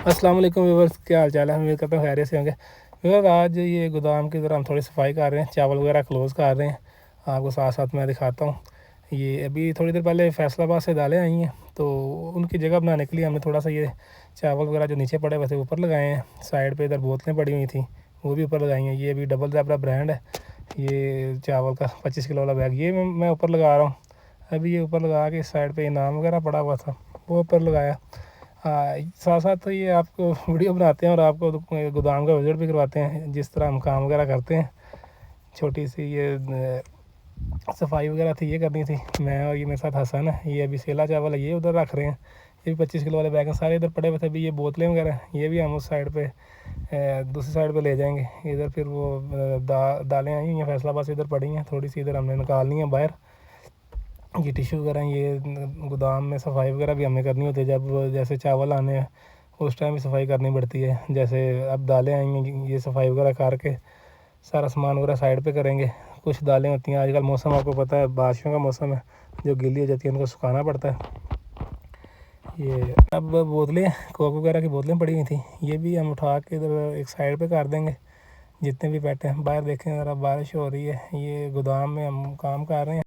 अस्सलाम वालेकुम व्यूअर्स, क्या हाल चाल है। उम्मीद करता हूँ खैरियत से होंगे। व्यूअर्स, आज ये गोदाम की तरह हम थोड़ी सफाई कर रहे हैं, चावल वगैरह क्लोज़ कर रहे हैं। आपको साथ साथ मैं दिखाता हूँ। ये अभी थोड़ी देर पहले फैसलाबाद से दालें आई हैं, तो उनकी जगह बनाने के लिए हमने थोड़ा सा ये चावल वगैरह जो नीचे पड़े वैसे ऊपर लगाए हैं। साइड पे इधर बोतलें पड़ी हुई थी, वो भी ऊपर लगाई हैं। ये अभी डबल ज़ेब्रा ब्रांड है, ये चावल का 25 किलो वाला बैग, ये मैं ऊपर लगा रहा हूँ। अभी ये ऊपर लगा के इस साइड पे इनाम वगैरह पड़ा हुआ था, वो ऊपर लगाया। हाँ, साथ साथ तो ये आपको वीडियो बनाते हैं और आपको गोदाम का विज़िट भी करवाते हैं, जिस तरह हम काम वगैरह करते हैं। छोटी सी ये सफाई वगैरह थी, ये करनी थी। मैं और ये मेरे साथ हसन है, ये अभी सेला चावल है, ये उधर रख रहे हैं। ये भी 25 किलो वाले बैग हैं, सारे इधर पड़े हुए थे। अभी ये बोतलें वगैरह ये भी हम उस साइड पे दूसरी साइड पे ले जाएंगे। इधर फिर वो दालें आई हैं फैसलाबाद से, इधर पड़ी हैं, थोड़ी सी इधर हमने निकालनी है बाहर। ये टिश्यू वगैरह, ये गोदाम में सफाई वगैरह भी हमें करनी होती है। जब जैसे चावल आने हैं उस टाइम भी सफाई करनी पड़ती है। जैसे अब दालें आई हैं, ये सफाई वगैरह करके सारा सामान वगैरह साइड पे करेंगे। कुछ दालें होती हैं, आजकल मौसम आपको पता है, बारिशों का मौसम है, जो गीली हो जाती है उनको सुखाना पड़ता है। ये अब बोतलें, कोक वगैरह की बोतलें पड़ी हुई थी, ये भी हम उठा के इधर एक साइड पे कर देंगे। जितने भी बैठे हैं बाहर, देखें ज़रा बारिश हो रही है। ये गोदाम में हम काम कर रहे हैं।